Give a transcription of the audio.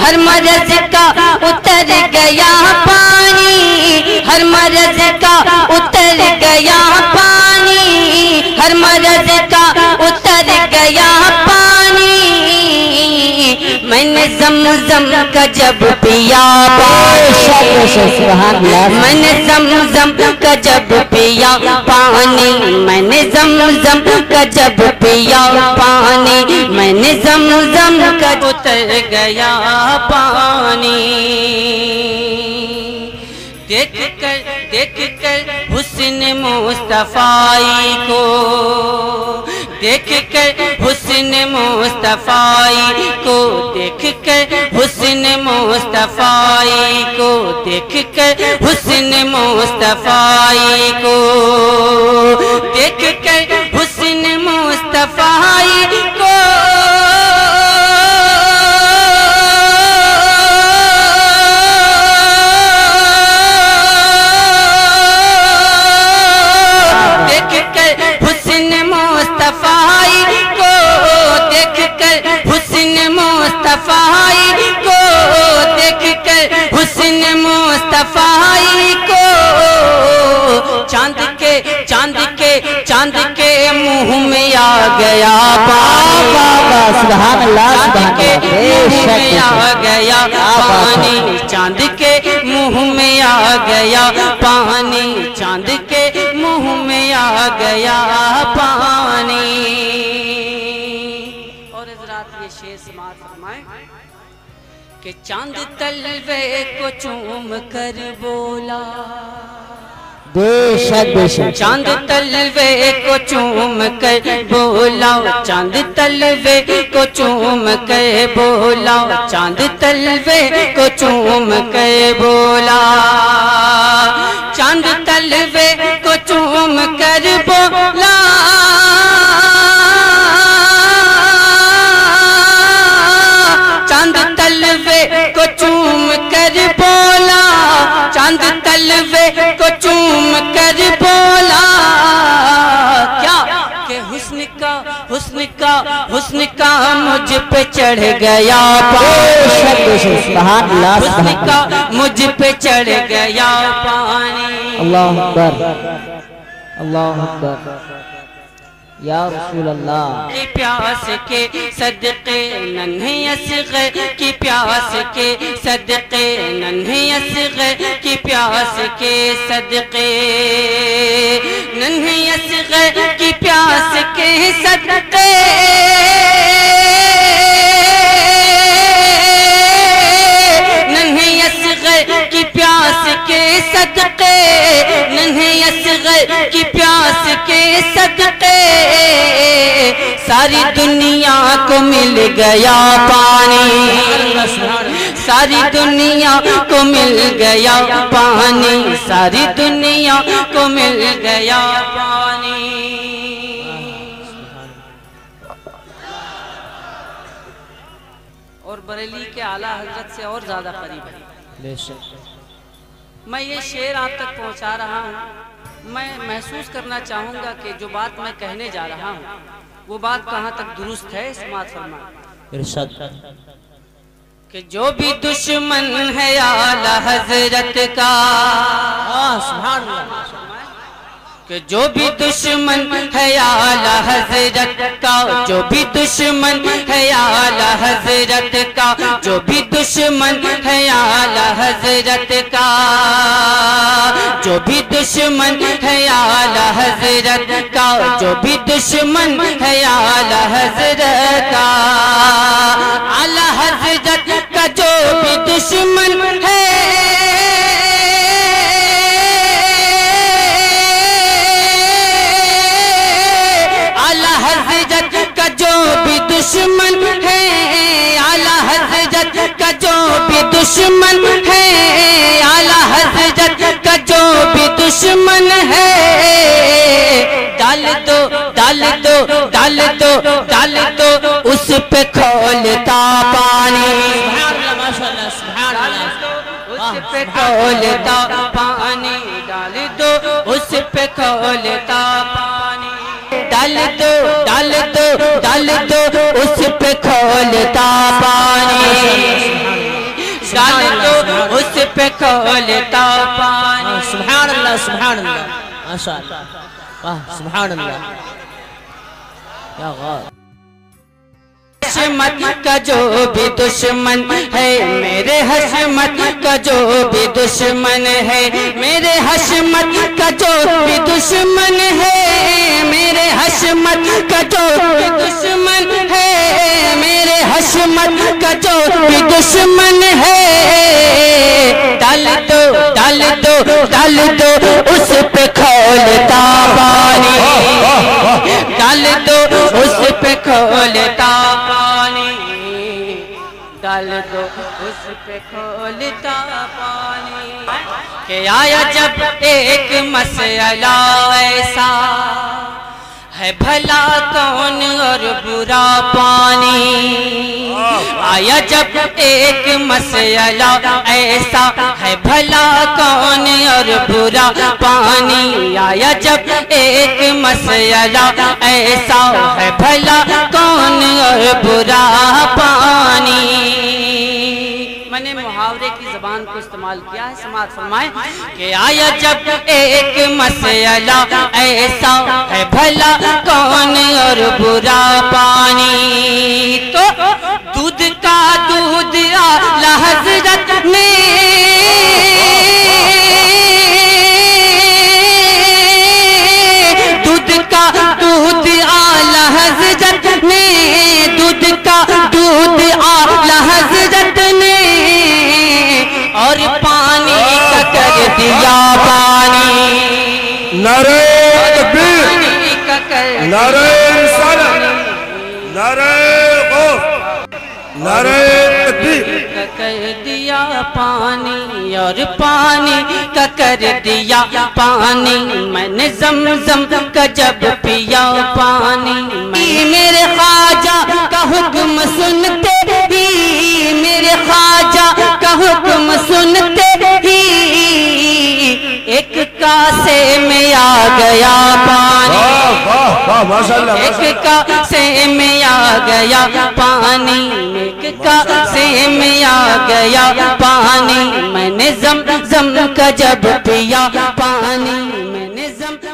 ہر مرض کا اتر گیا پانی، ہر مرض کا اتر گیا پانی، ہر مرض کا اتر گیا پانی، میں نے زمزم کا جب پیا میں نے زمزم کا جب پیا پانی، میں نے زمزم کا جب پیا پانی، میں نے زمزم کا اتر گیا پانی، دیکھ کر حسن مصطفی کو، دیکھ کر حسن مصطفی کو، دیکھ کر حسن مصطفی کو، دیکھ کر حسن مصطفی کو، دیکھ کر حسن مصطفی کو، چاند کے منہ میں آ گیا پانی، سبحان اللہ، چاند کے منہ میں آ گیا پانی، چاند کے منہ میں آ گیا پانی، چاند کے منہ میں آ گیا پانی۔ اور حضرات یہ شعر سماعت فرمائیں کہ چاند تلوے کو چوم کر بولا، بے شک بے شک، چاند تلوے کو چوم کر بولا، چاند تلوے کو چوم کر بولا، چاند تلوے کو چوم کر بولا، چاند تلوے کو چوم کر بولا، چاند تلوے کو چوم کر بولا، چاند تلوے کو چوم کر بولا، کیا کہ حسن کا مجھ پہ چڑھ گیا پانی، حسن کا مجھ پہ چڑھ گیا پانی۔ اللہ اکبر، اللہ اکبر، یا رسول اللہ۔ کی پیاس کے صدقے ننھے اصغر کی پیاس کے صدقے، ننھے اصغر کی پیاس کے صدقے، ننھے اصغر کی پیاس کے صدقے، ننھے اصغر کی پیاس کے صدقے، ننھے اصغر کی پیاس کے صدقے، ساری دنیا کو مل گیا پانی، ساری دنیا کو مل گیا پانی، ساری دنیا کو مل گیا پانی۔ اور بریلی کے اعلیٰ حضرت سے اور زیادہ قریب ہے۔ میں یہ شعر آپ تک پہنچا رہا ہوں، میں محسوس کرنا چاہوں گا کہ جو بات میں کہنے جا رہا ہوں وہ بات کہاں تک درست ہے۔ سماعت فرمائیں ارشاد کہ جو بھی دشمن ہے اعلیٰ حضرت کا، سبحان اللہ، کہ جو بھی دشمن ہے اعلیٰ حضرت کا، جو بھی دشمن ہے اعلیٰ حضرت کا، جو بھی دشمن ہے اعلیٰ حضرت کا، جو بھی دشمن ہے اعلیٰ حضرت کا، جو بھی دشمن ہے اعلیٰ حضرت کا، اعلیٰ حضرت کا جو بھی دشمن ہے، دشمن ہے اعلیٰ حضرت کا جو بھی دشمن ہے، اعلیٰ حضرت کا جو بھی دشمن ہے، ڈال دو ڈال دو ڈال دو ڈال دو اس پہ کھولتا پانی، اس پہ کھولتا پانی، ڈال دو اس پہ کھولتا پانی، ڈال دو ڈال دو ڈال دو اس پہ کھولتا پانی۔ پہ کھولتا پانی. سبحان اللہ سبحان اللہ ماشاء اللہ واہ سبحان اللہ یا غار. حشمت کا جو بھی دشمن ہے میرے حشمت کا جو بھی دشمن ہے میرے حشمت کا جو بھی دشمن ہے میرے حشمت کا جو بھی دشمن ہے میرے حشمت کا جو بھی دشمن ہے ڈال دو ڈال دو ڈال دو اس پہ کھولتا پانی ڈال دو اس پہ کھولتا پانی ڈال دو اس پہ کھولتا پانی. کہ آیا جب ایک مسئلہ ایسا ہے بھلا کون اور برا پانی. آیا جب ایک مسئلہ ایسا ہے بھلا کون اور برا پانی. آیا جب ایک مسئلہ ایسا ہے بھلا کون اور برا پانی. میں نے محاورے کی زبان کو استعمال کیا ہے سماعت فرمائیں. کہ آیا جب ایک مسئلہ ایسا ہے بھلا کون اور برا پانی. تو دودھ کا دودھ اعلیٰ حضرت نے دودھ کا دودھ اعلیٰ حضرت نے دودھ کا دودھ اعلیٰ حضرت نے اور پانی کا کر دیا پانی. نعرہ تکبیر نعرہ رسالت نعرہ غوث نعرہ تکبیر. کر دیا پانی اور پانی کا کر دیا پانی. میں نے زمزم کا جب پیا پانی میرے خواجہ کا حکم سنتے ہی میرے خواجہ کا حکم سنتے ہی ایک کاسے میں آ گیا پانی. ایک کاسے میں آ گیا پانی ایک کاسے میں آ گیا پانی. میں نے زمزم کا جب پیا پانی میں نے زمزم